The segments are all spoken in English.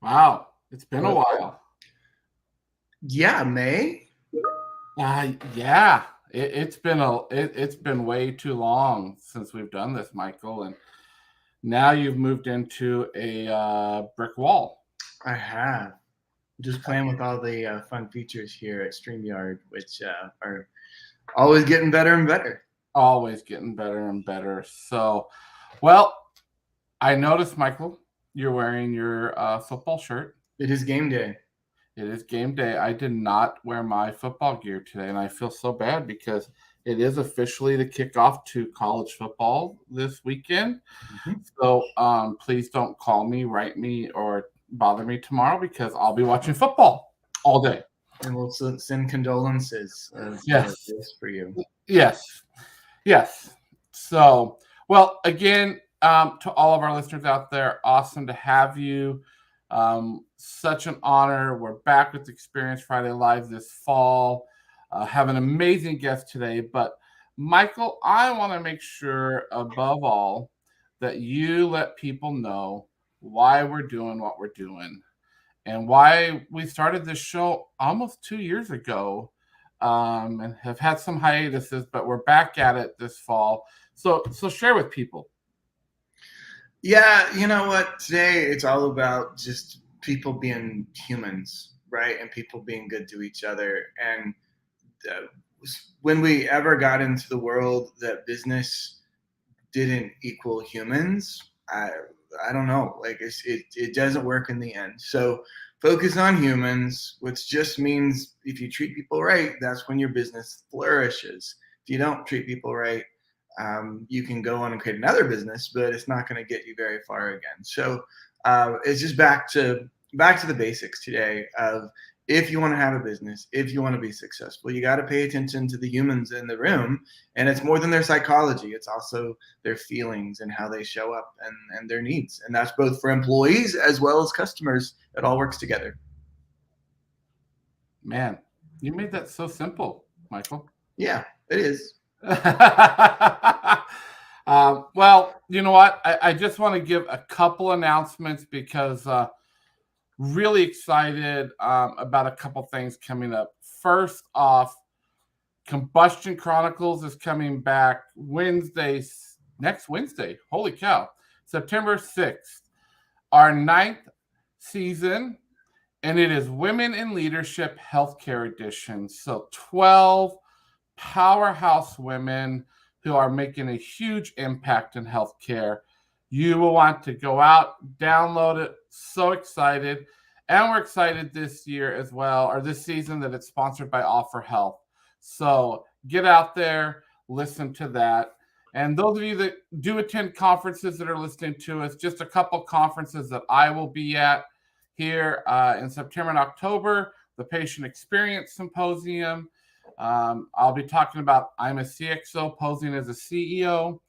Wow, it's been a while. Yeah, May. Yeah, it's been way too long since we've done this, Michael, and now you've moved into a brick wall. I have. Just playing with all the fun features here at StreamYard, which are always getting better and better. Always getting better and better. So, well, I noticed, Michael, you're wearing your football shirt. It is game day. It is game day. I did not wear my football gear today, and I feel so bad because it is officially the kickoff to college football this weekend. Mm-hmm. So please don't call me, write me, or bother me tomorrow because I'll be watching football all day. And we'll send condolences Yes. for you. Yes. So, well, again, to all of our listeners out there, awesome to have you. Such an honor. We're back with Experience Friday Live this fall. Have an amazing guest today. But, Michael, I want to make sure, above all, that you let people know why we're doing what we're doing and why we started this show almost 2 years ago, and have had some hiatuses, but we're back at it this fall. So share with people. Yeah, you know what? Today it's all about just people being humans, right? And people being good to each other. And when we ever got into the world that business didn't equal humans, I don't know. Like it doesn't work in the end. So focus on humans, which just means if you treat people right, that's when your business flourishes. If you don't treat people right, you can go on and create another business, but it's not going to get you very far again. So it's just back to the basics today of if you want to have a business, if you want to be successful, you got to pay attention to the humans in the room. And it's more than their psychology. It's also their feelings and how they show up and their needs. And that's both for employees as well as customers. It all works together. Man, you made that so simple, Michael. Yeah, it is. Well, you know what? I just want to give a couple announcements because really excited about a couple things coming up. First off, Combustion Chronicles is coming back next Wednesday. Holy cow. September 6th. Our 9th season, and it is Women in Leadership Healthcare Edition. So 12 powerhouse women who are making a huge impact in healthcare. You will want to go out, download it. So excited. And we're excited this year as well, or this season, that it's sponsored by Offer Health. So get out there, listen to that. And those of you that do attend conferences that are listening to us, just a couple conferences that I will be at here in September and October: the Patient Experience Symposium. I'll be talking about I'm a CXO, posing as a CEO.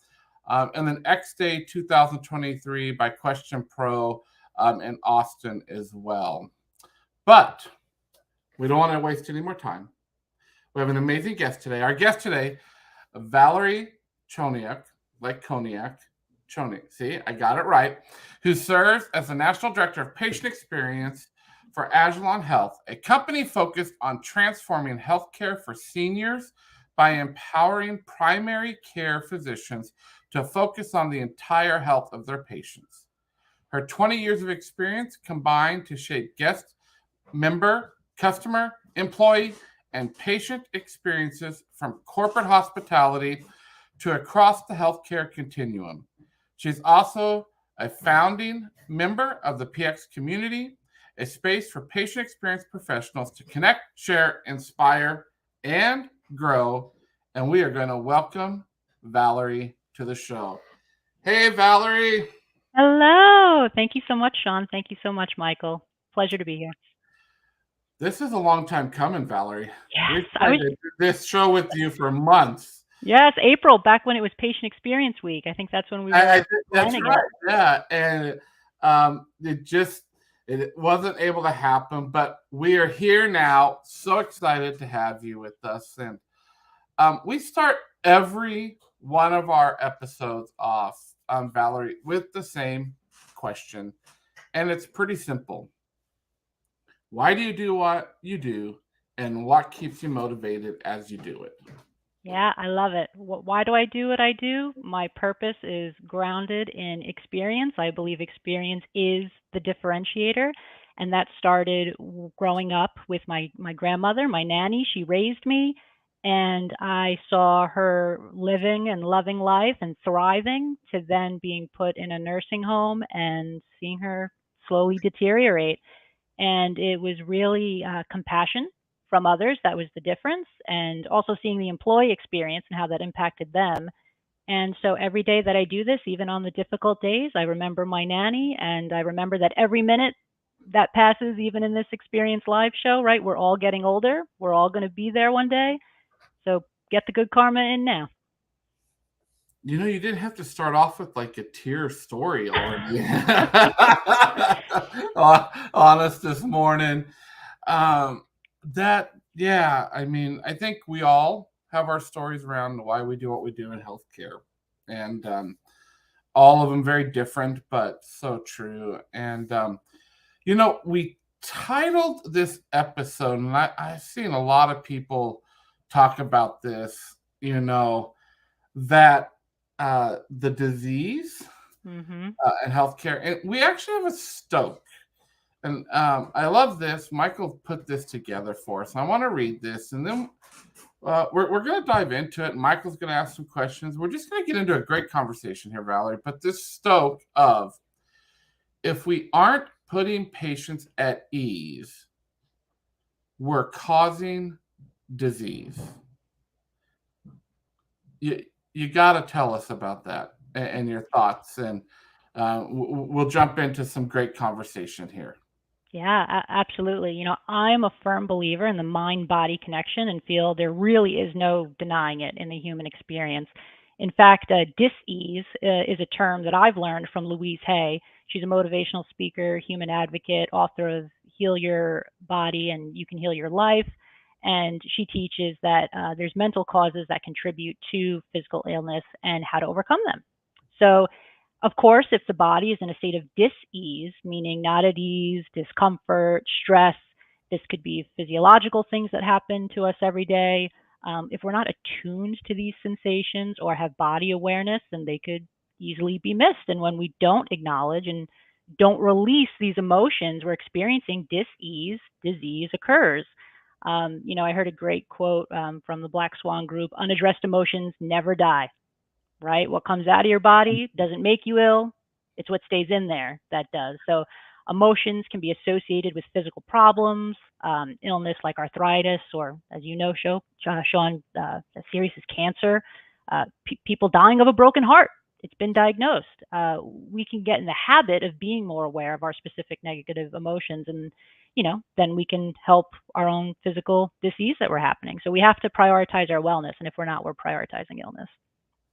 And then X Day 2023 by Question Pro in Austin as well. But we don't want to waste any more time. We have an amazing guest today. Our guest today, Valerie Choniuk, like cognac, Choniuk, see, I got it right, who serves as the National Director of Patient Experience for Agilon Health, a company focused on transforming healthcare for seniors by empowering primary care physicians to focus on the entire health of their patients. Her 20 years of experience combined to shape guest, member, customer, employee, and patient experiences from corporate hospitality to across the healthcare continuum. She's also a founding member of the PX community, a space for patient experience professionals to connect, share, inspire, and grow. And we are going to welcome Valerie to the show. Hey, Valerie. Hello. Thank you so much, Shawn. Thank you so much, Michael. Pleasure to be here. This is a long time coming, Valerie. Yes, We've tried to do this show with you for months. Yes, April, back when it was Patient Experience Week. I think that's when we were That's right. Yeah, and it wasn't able to happen, but we are here now. So excited to have you with us. And we start every one of our episodes off Valerie, with the same question, and it's pretty simple. Why do you do what you do, and what keeps you motivated as you do it? Yeah, I love it. Why do I do what I do? My purpose is grounded in experience. I believe experience is the differentiator. And that started growing up with my grandmother, my nanny. She raised me, and I saw her living and loving life and thriving, to then being put in a nursing home and seeing her slowly deteriorate. And it was really compassion from others that was the difference, and also seeing the employee experience and how that impacted them. And so every day that I do this, even on the difficult days, I remember my nanny, and I remember that every minute that passes, even in this Experience Live show, right? We're all getting older. We're all going to be there one day. So get the good karma in now. You know, you didn't have to start off with like a tear story already. Honest this morning. Yeah, I mean, I think we all have our stories around why we do what we do in healthcare. And all of them very different, but so true. And, you know, we titled this episode, and I've seen a lot of people talk about this, you know, that the disease Mm-hmm. and healthcare. And we actually have a stoke. And I love this. Michael put this together for us. I want to read this, and then we're going to dive into it. Michael's going to ask some questions. We're just going to get into a great conversation here, Valerie. But this stoke of, if we aren't putting patients at ease, we're causing disease. You got to tell us about that and your thoughts, and we'll jump into some great conversation here. Yeah, absolutely. You know, I'm a firm believer in the mind-body connection and feel there really is no denying it in the human experience. In fact, dis-ease is a term that I've learned from Louise Hay. She's a motivational speaker, human advocate, author of Heal Your Body and You Can Heal Your Life. And she teaches that there's mental causes that contribute to physical illness and how to overcome them. So of course, if the body is in a state of dis-ease, meaning not at ease, discomfort, stress, this could be physiological things that happen to us every day. If we're not attuned to these sensations or have body awareness, then they could easily be missed. And when we don't acknowledge and don't release these emotions, we're experiencing dis-ease, disease occurs. You know, I heard a great quote from the Black Swan group: unaddressed emotions never die. Right? What comes out of your body doesn't make you ill. It's what stays in there that does. So emotions can be associated with physical problems, illness like arthritis, or, as you know, Shawn, serious as cancer, people dying of a broken heart. It's been diagnosed. We can get in the habit of being more aware of our specific negative emotions, and you know, then we can help our own physical disease that we're happening. So we have to prioritize our wellness, and if we're not, we're prioritizing illness.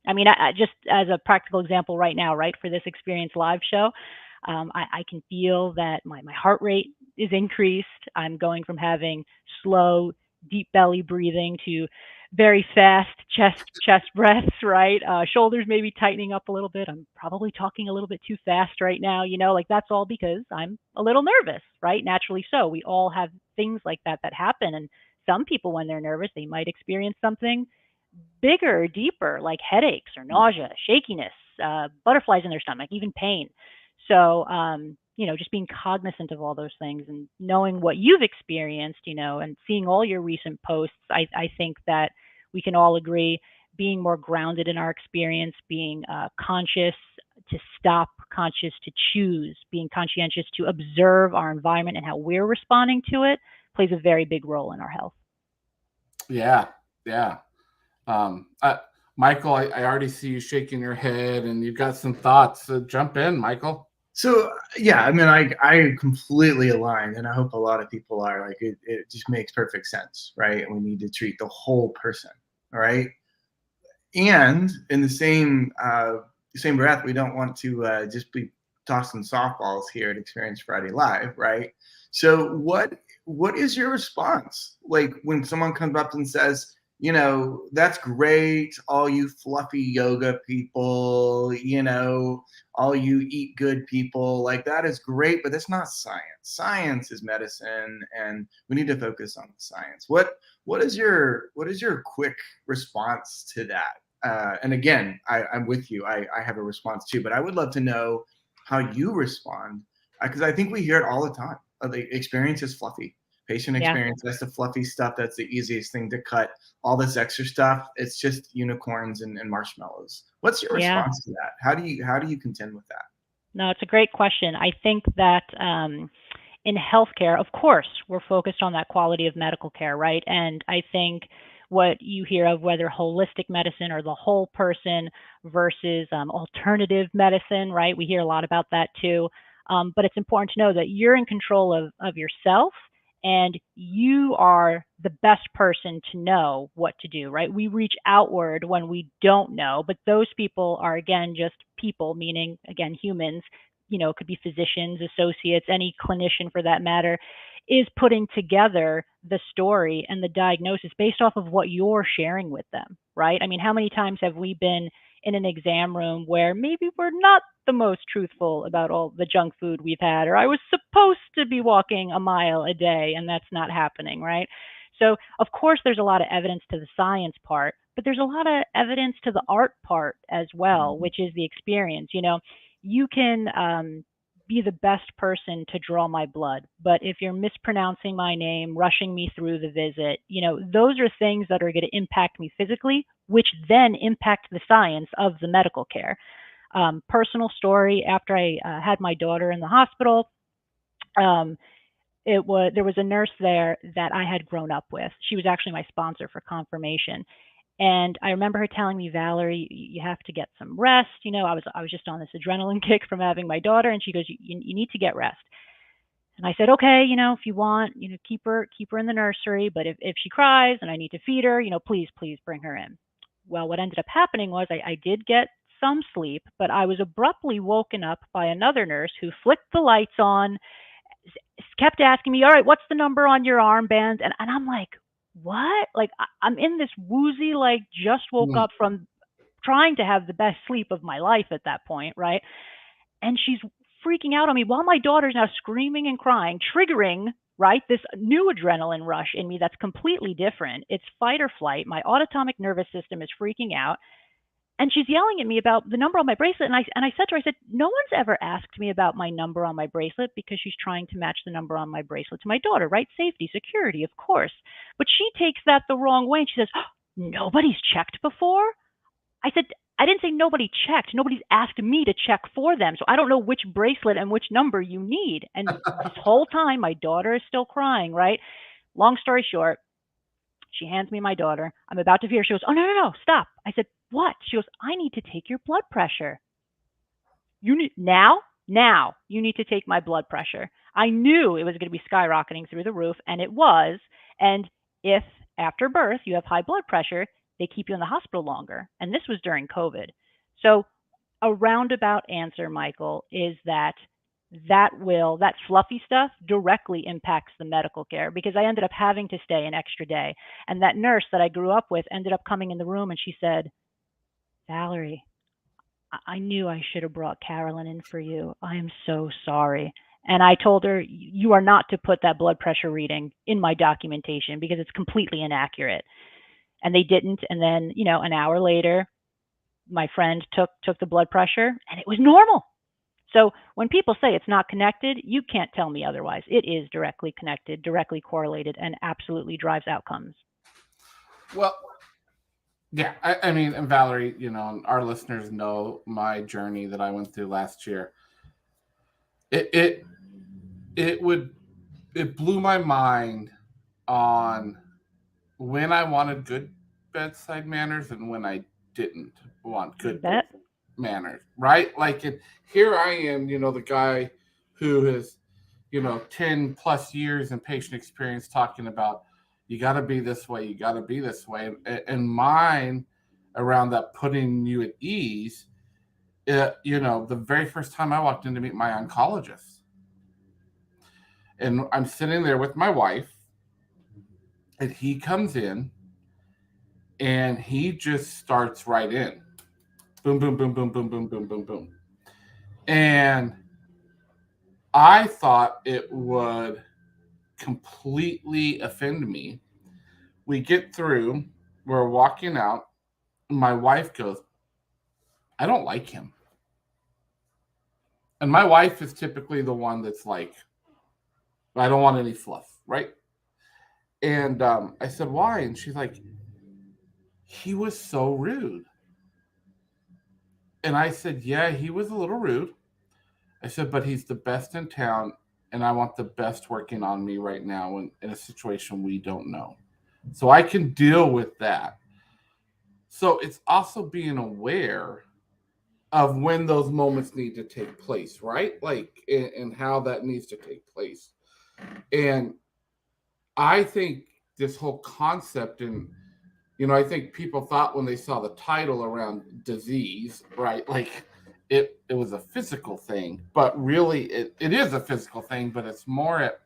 I mean, I just as a practical example right now, right, for this Experience Live show, I can feel that my heart rate is increased. I'm going from having slow, deep belly breathing to very fast chest breaths, right? Shoulders maybe tightening up a little bit. I'm probably talking a little bit too fast right now, you know, like that's all because I'm a little nervous, right? Naturally so. We all have things like that happen. And some people, when they're nervous, they might experience something bigger, deeper, like headaches or nausea, shakiness, butterflies in their stomach, even pain. So, you know, just being cognizant of all those things and knowing what you've experienced, you know, and seeing all your recent posts, I think that we can all agree being more grounded in our experience, being conscious to stop, conscious to choose, being conscientious to observe our environment and how we're responding to it plays a very big role in our health. Yeah, yeah. Michael, I already see you shaking your head, and you've got some thoughts. So jump in, Michael. So yeah, I mean, I completely align, and I hope a lot of people are. Like, it just makes perfect sense, right? And we need to treat the whole person, all right? And in the same breath, we don't want to just be tossing softballs here at Experience Friday Live, right? So what is your response? Like when someone comes up and says, that's great. All you fluffy yoga people, all you eat good people, like that is great, but that's not science. Science is medicine, and we need to focus on the science. What is your quick response to that? And again, I'm with you. I have a response too, but I would love to know how you respond, because I think we hear it all the time. The experience is fluffy. Patient Yeah. experience, that's the fluffy stuff. That's the easiest thing to cut. All this extra stuff, it's just unicorns and marshmallows. What's your Yeah. response to that? How do you contend with that? No, it's a great question. I think that in healthcare, of course, we're focused on that quality of medical care, right? And I think what you hear of, whether holistic medicine or the whole person versus alternative medicine, right? We hear a lot about that too. But it's important to know that you're in control of yourself, and you are the best person to know what to do, right? We reach outward when we don't know, but those people are, again, just people, meaning, again, humans. It could be physicians, associates, any clinician for that matter, is putting together the story and the diagnosis based off of what you're sharing with them, right? I mean, how many times have we been in an exam room where maybe we're not the most truthful about all the junk food we've had, or I was supposed to be walking a mile a day and that's not happening, right? So, of course, there's a lot of evidence to the science part, but there's a lot of evidence to the art part as well, which is the experience. You can be the best person to draw my blood, but if you're mispronouncing my name, rushing me through the visit, those are things that are going to impact me physically, which then impact the science of the medical care. Personal story: after I had my daughter in the hospital, um, there was a nurse there that I had grown up with. She was actually my sponsor for confirmation. And I remember her telling me, Valerie, you have to get some rest. I was just on this adrenaline kick from having my daughter, and she goes, you need to get rest. And I said, okay, if you want, keep her in the nursery. But if she cries and I need to feed her, please bring her in. Well, what ended up happening was I did get some sleep, but I was abruptly woken up by another nurse who flicked the lights on, kept asking me, all right, what's the number on your armband? And I'm like, what? Like, I'm in this woozy, like, just woke Mm. up from trying to have the best sleep of my life at that point, right? And she's freaking out on me while my daughter's now screaming and crying, triggering, right, this new adrenaline rush in me that's completely different. It's fight or flight. My autonomic nervous system is freaking out. And she's yelling at me about the number on my bracelet. And I said to her, I said, no one's ever asked me about my number on my bracelet, because she's trying to match the number on my bracelet to my daughter, right? Safety, security, of course. But she takes that the wrong way. And she says, oh, nobody's checked before? I said, I didn't say nobody checked. Nobody's asked me to check for them. So I don't know which bracelet and which number you need. And this whole time, my daughter is still crying, right? Long story short, she hands me my daughter. I'm about to feed her. She goes, oh, no, stop. I said, what? She goes, I need to take your blood pressure. You need now? Now you need to take my blood pressure. I knew it was going to be skyrocketing through the roof, and it was. And if after birth you have high blood pressure, they keep you in the hospital longer. And this was during COVID. So a roundabout answer, Michael, is that fluffy stuff directly impacts the medical care, because I ended up having to stay an extra day. And that nurse that I grew up with ended up coming in the room, and she said, Valerie, I knew I should have brought Carolyn in for you. I am so sorry. And I told her, you are not to put that blood pressure reading in my documentation because it's completely inaccurate. And they didn't. And then, an hour later, my friend took the blood pressure and it was normal. So when people say it's not connected, you can't tell me otherwise. It is directly connected, directly correlated, and absolutely drives outcomes. Well, yeah, I mean, and Valerie, our listeners know my journey that I went through last year. It it it would it blew my mind on when I wanted good bedside manners and when I didn't want You good bet. manners, right? Like, here I am, the guy who has, 10 plus years in patient experience talking about you got to be this way, you got to be this way. And mine around that putting you at ease, the very first time I walked in to meet my oncologist, and I'm sitting there with my wife, and he comes in And he just starts right in. Boom, boom, boom, boom, boom, boom, boom, boom, boom. And I thought it would completely offend me. We get through, we're walking out. My wife goes, I don't like him. And my wife is typically the one that's like, I don't want any fluff, right? And I said, why? And she's like, he was so rude. And I said, yeah, he was a little rude. I said, but he's the best in town, and I want the best working on me right now in a situation we don't know. So I can deal with that. So it's also being aware of when those moments need to take place, right? Like, and how that needs to take place. And I think this whole concept, and I think people thought when they saw the title around disease, right? Like it was a physical thing, but really it is a physical thing, but it's more at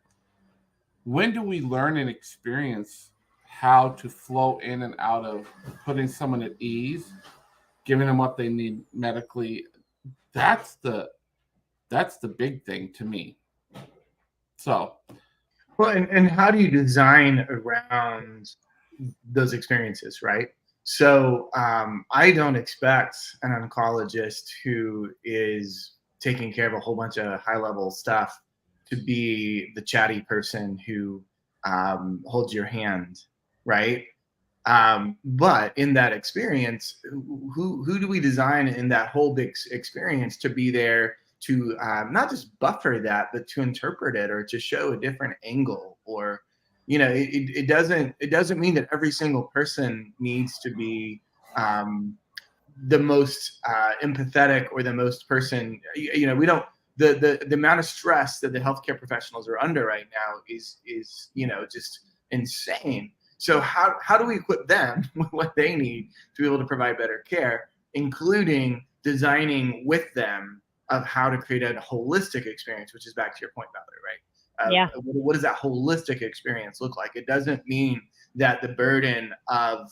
when do we learn and experience how to flow in and out of putting someone at ease, giving them what they need medically. That's the big thing to me. So Well, and how do you design around those experiences, right? So I don't expect an oncologist who is taking care of a whole bunch of high level stuff to be the chatty person who holds your hand, right? But in that experience, who do we design in that whole big experience to be there to not just buffer that, but to interpret it or to show a different angle? Or it doesn't mean that every single person needs to be the most empathetic or the most person. We don't. The amount of stress that the healthcare professionals are under right now is just insane. So how do we equip them with what they need to be able to provide better care, including designing with them of how to create a holistic experience, which is back to your point, Valerie, right? Yeah. What does that holistic experience look like? It doesn't mean that the burden of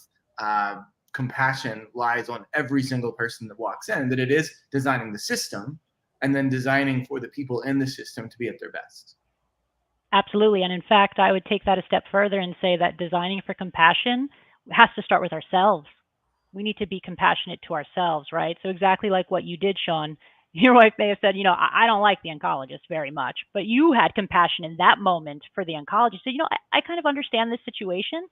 compassion lies on every single person that walks in, that it is designing the system and then designing for the people in the system to be at their best. Absolutely. And in fact, I would take that a step further and say that designing for compassion has to start with ourselves. We need to be compassionate to ourselves, right? So exactly like what you did, Shawn, your wife may have said, I don't like the oncologist very much, but you had compassion in that moment for the oncologist. So, I kind of understand this situation,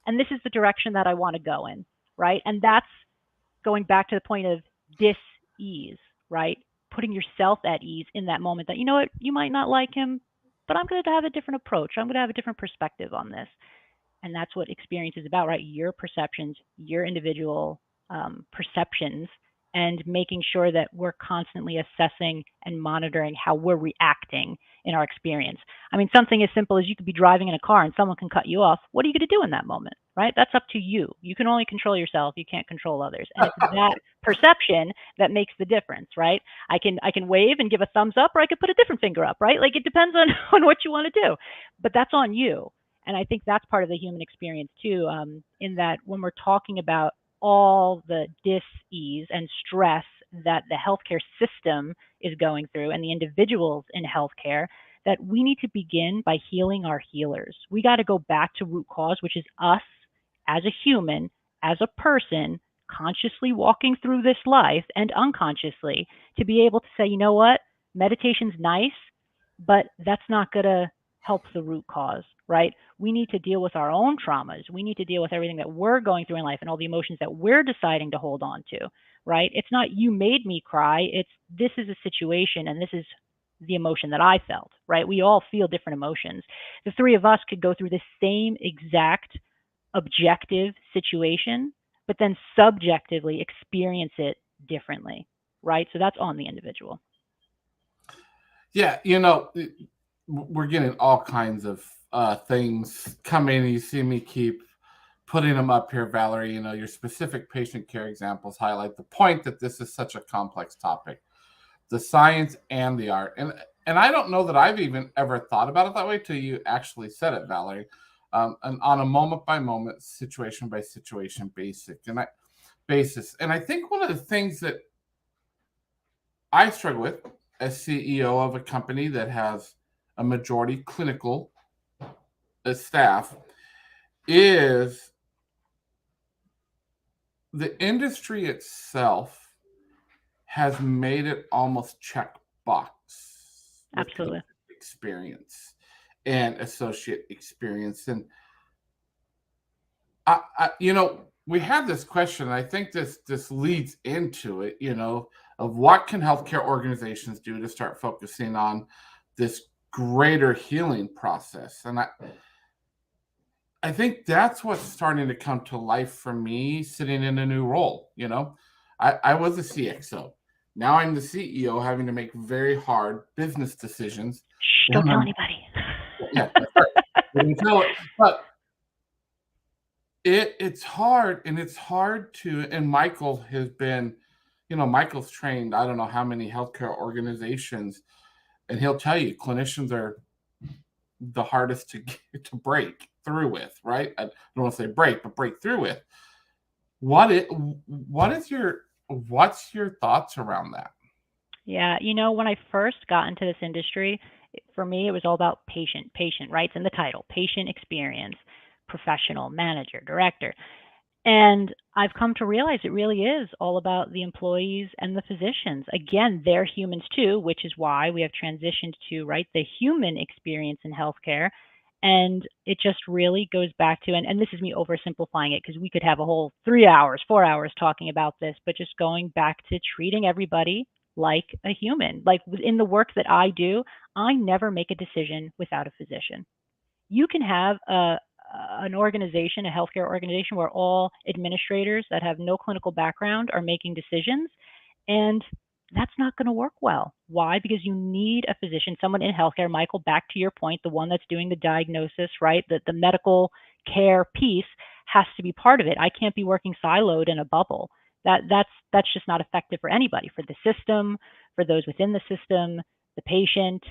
and this is the direction that I want to go in, right? And that's going back to the point of dis-ease, right? Putting yourself at ease in that moment that, you might not like him, but I'm going to have a different approach. I'm going to have a different perspective on this. And that's what experience is about, right? Your perceptions, your individual perceptions, and making sure that we're constantly assessing and monitoring how we're reacting in our experience. I mean, something as simple as you could be driving in a car and someone can cut you off. What are you going to do in that moment, right? That's up to you. You can only control yourself. You can't control others. And it's that perception that makes the difference, right? I can wave and give a thumbs up, or I could put a different finger up, right? Like it depends on what you want to do, but that's on you. And I think that's part of the human experience too, in that when we're talking about all the dis-ease and stress that the healthcare system is going through and the individuals in healthcare, that we need to begin by healing our healers. We got to go back to root cause, which is us as a human, as a person, consciously walking through this life and unconsciously to be able to say, you know what, meditation's nice, but that's not going to help the root cause, right? We need to deal with our own traumas. We need to deal with everything that we're going through in life and all the emotions that we're deciding to hold on to, right? It's not you made me cry. It's this is a situation and this is the emotion that I felt, right? We all feel different emotions. The three of us could go through the same exact objective situation, but then subjectively experience it differently, right? So that's on the individual. Yeah, we're getting all kinds of things coming. You see me keep putting them up here, Valerie. Your specific patient care examples highlight the point that this is such a complex topic, the science and the art. And I don't know that I've even ever thought about it that way till you actually said it, Valerie. and on a moment by moment, situation by situation basis. And I think one of the things that I struggle with as CEO of a company that has a majority clinical staff is the industry itself has made it almost check box with Absolutely. experience and associate experience. And we have this question, and I think this leads into it, of what can healthcare organizations do to start focusing on this greater healing process. And I think that's what's starting to come to life for me sitting in a new role. I was a CXO. Now I'm the CEO having to make very hard business decisions. Shh, don't tell anybody. Yeah, but it's hard, and it's hard to, and Michael has been, Michael's trained, I don't know how many healthcare organizations, and he'll tell you clinicians are the hardest to break through with, right? I don't want to say break, but break through with. What's your thoughts around that? Yeah, when I first got into this industry, for me, it was all about patient, right? It's in the title, patient experience, professional, manager, director. And I've come to realize it really is all about the employees and the physicians. Again, they're humans too, which is why we have transitioned to, right, the human experience in healthcare. And it just really goes back to, and this is me oversimplifying it because we could have a whole 3 hours, 4 hours talking about this, but just going back to treating everybody like a human. Like in the work that I do, I never make a decision without a physician. You can have an organization, a healthcare organization, where all administrators that have no clinical background are making decisions, and that's not going to work well. Why? Because you need a physician, someone in healthcare. Michael, back to your point, the one that's doing the diagnosis, right? The medical care piece has to be part of it. I can't be working siloed in a bubble. That's just not effective for anybody, for the system, for those within the system, the patient.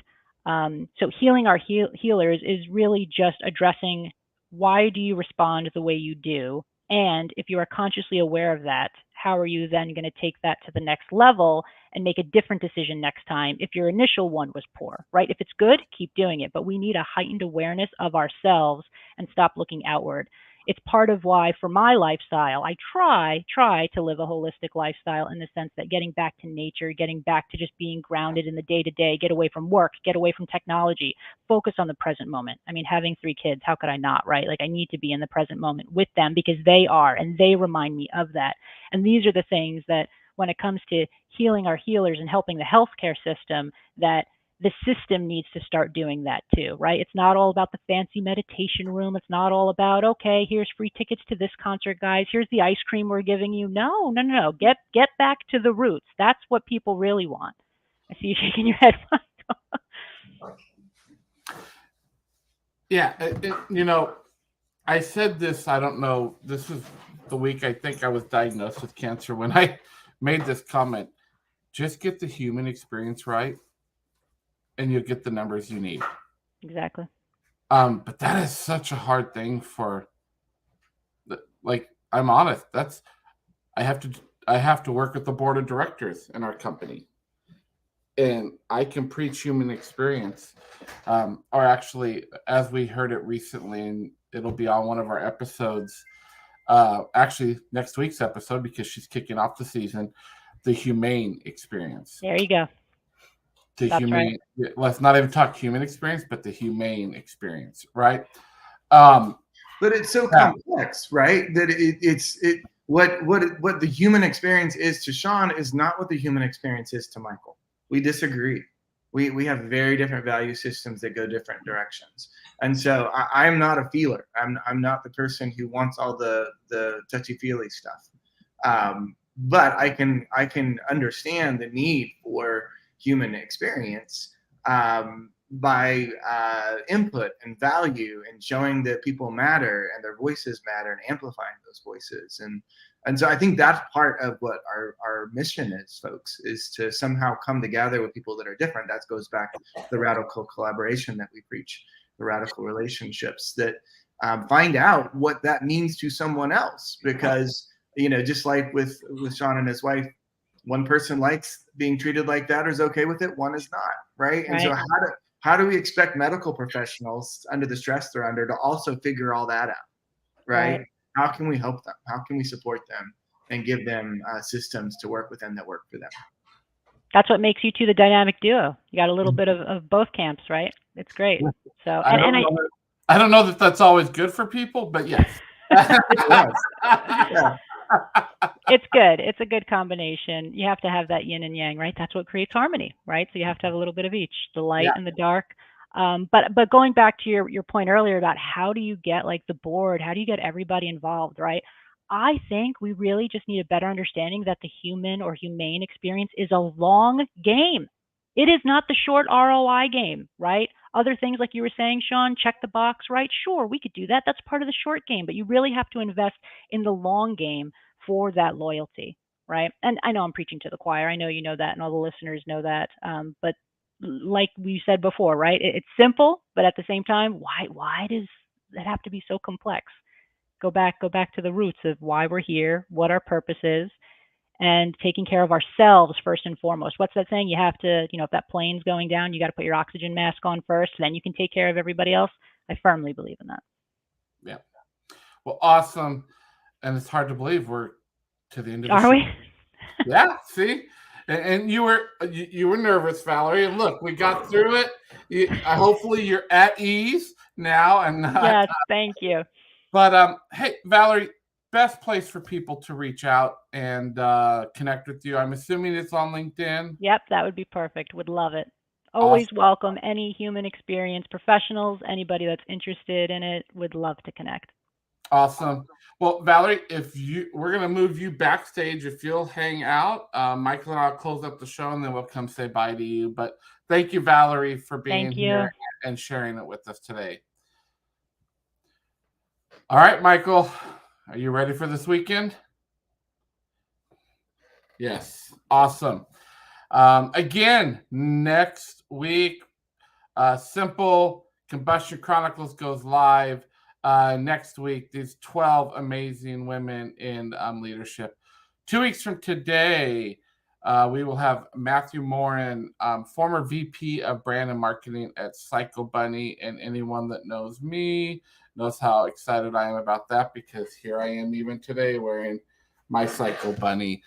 So healing our healers is really just addressing why do you respond the way you do? And if you are consciously aware of that, how are you then going to take that to the next level and make a different decision next time if your initial one was poor, right? If it's good, keep doing it. But we need a heightened awareness of ourselves and stop looking outward. It's part of why, for my lifestyle, I try to live a holistic lifestyle, in the sense that getting back to nature, getting back to just being grounded in the day-to-day, get away from work, get away from technology, focus on the present moment. I mean, having 3 kids, how could I not, right? Like, I need to be in the present moment with them because they are, and they remind me of that. And these are the things that, when it comes to healing our healers and helping the healthcare system, that the system needs to start doing that too, right? It's not all about the fancy meditation room. It's not all about, okay, here's free tickets to this concert, guys. Here's the ice cream we're giving you. No. Get back to the roots. That's what people really want. I see you shaking your head. Yeah, I said this, I don't know, this was the week I think I was diagnosed with cancer when I made this comment. Just get the human experience right, and you'll get the numbers you need. Exactly. But that is such a hard thing I'm honest. I have to work with the board of directors in our company, and I can preach human experience. Or actually, as we heard it recently, and it'll be on one of our episodes, actually next week's episode, because she's kicking off the season, the humane experience. There you go. Right. Let's not even talk human experience, but the humane experience, right? But it's so complex, right? That what the human experience is to Shawn is not what the human experience is to Michael. We disagree. We have very different value systems that go different directions. And so I'm not a feeler. I'm not the person who wants all the touchy-feely stuff. But I can understand the need for human experience by input and value, and showing that people matter and their voices matter, and amplifying those voices. And so I think that's part of what our mission is, folks, is to somehow come together with people that are different. That goes back to the radical collaboration that we preach, the radical relationships, that find out what that means to someone else, because just like with Shawn and his wife, one person likes being treated like that or is okay with it, one is not, right? And so how do we expect medical professionals under the stress they're under to also figure all that out, right? How can we help them? How can we support them and give them systems to work with them that work for them? That's what makes you two the dynamic duo. You got a little bit of both camps, right? It's great. So I don't know that that's always good for people, but yes. It's good. It's a good combination. You have to have that yin and yang, right? That's what creates harmony, right? So you have to have a little bit of each, the light and the dark. But going back to your point earlier about how do you get like the board, how do you get everybody involved, right? I think we really just need a better understanding that the human or humane experience is a long game. It is not the short ROI game, right? Other things like you were saying, Shawn, check the box, right? Sure, we could do that. That's part of the short game, but you really have to invest in the long game for that loyalty, right? And I know I'm preaching to the choir. I know you know that, and all the listeners know that. But like we said before, right? It's simple, but at the same time, why does that have to be so complex? Go back to the roots of why we're here, what our purpose is, and taking care of ourselves first and foremost. What's that saying? You have to, if that plane's going down, you got to put your oxygen mask on first, then you can take care of everybody else. I firmly believe in that. Yeah. Well, awesome. And it's hard to believe we're to the end of the show. Are we? Yeah, see? And you were nervous, Valerie. And look, we got through it. Hopefully you're at ease now. And yes, thank you. But hey, Valerie, best place for people to reach out and connect with you. I'm assuming it's on LinkedIn. Yep, that would be perfect. Would love it. Always welcome any human experience professionals, anybody that's interested in it. Would love to connect. Awesome. Well, Valerie, we're going to move you backstage. If you'll hang out, Michael and I'll close up the show and then we'll come say bye to you. But thank you, Valerie, for being here and sharing it with us today. All right, Michael, are you ready for this weekend? Yes. Awesome. Again, next week, Simple Combustion Chronicles goes live. Next week, these 12 amazing women in leadership. 2 weeks from today, we will have Matthew Morin, former VP of Brand and Marketing at Psycho Bunny, and anyone that knows me knows how excited I am about that, because here I am even today wearing my Psycho Bunny.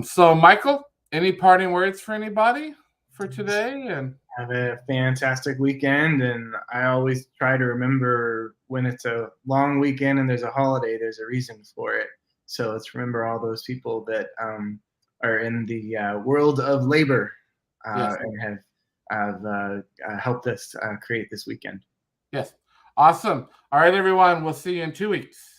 So, Michael, any parting words for anybody for today? And have a fantastic weekend. And I always try to remember, when it's a long weekend and there's a holiday, there's a reason for it. So let's remember all those people that are in the world of labor and have helped us create this weekend. Yes. Awesome. All right, everyone. We'll see you in 2 weeks.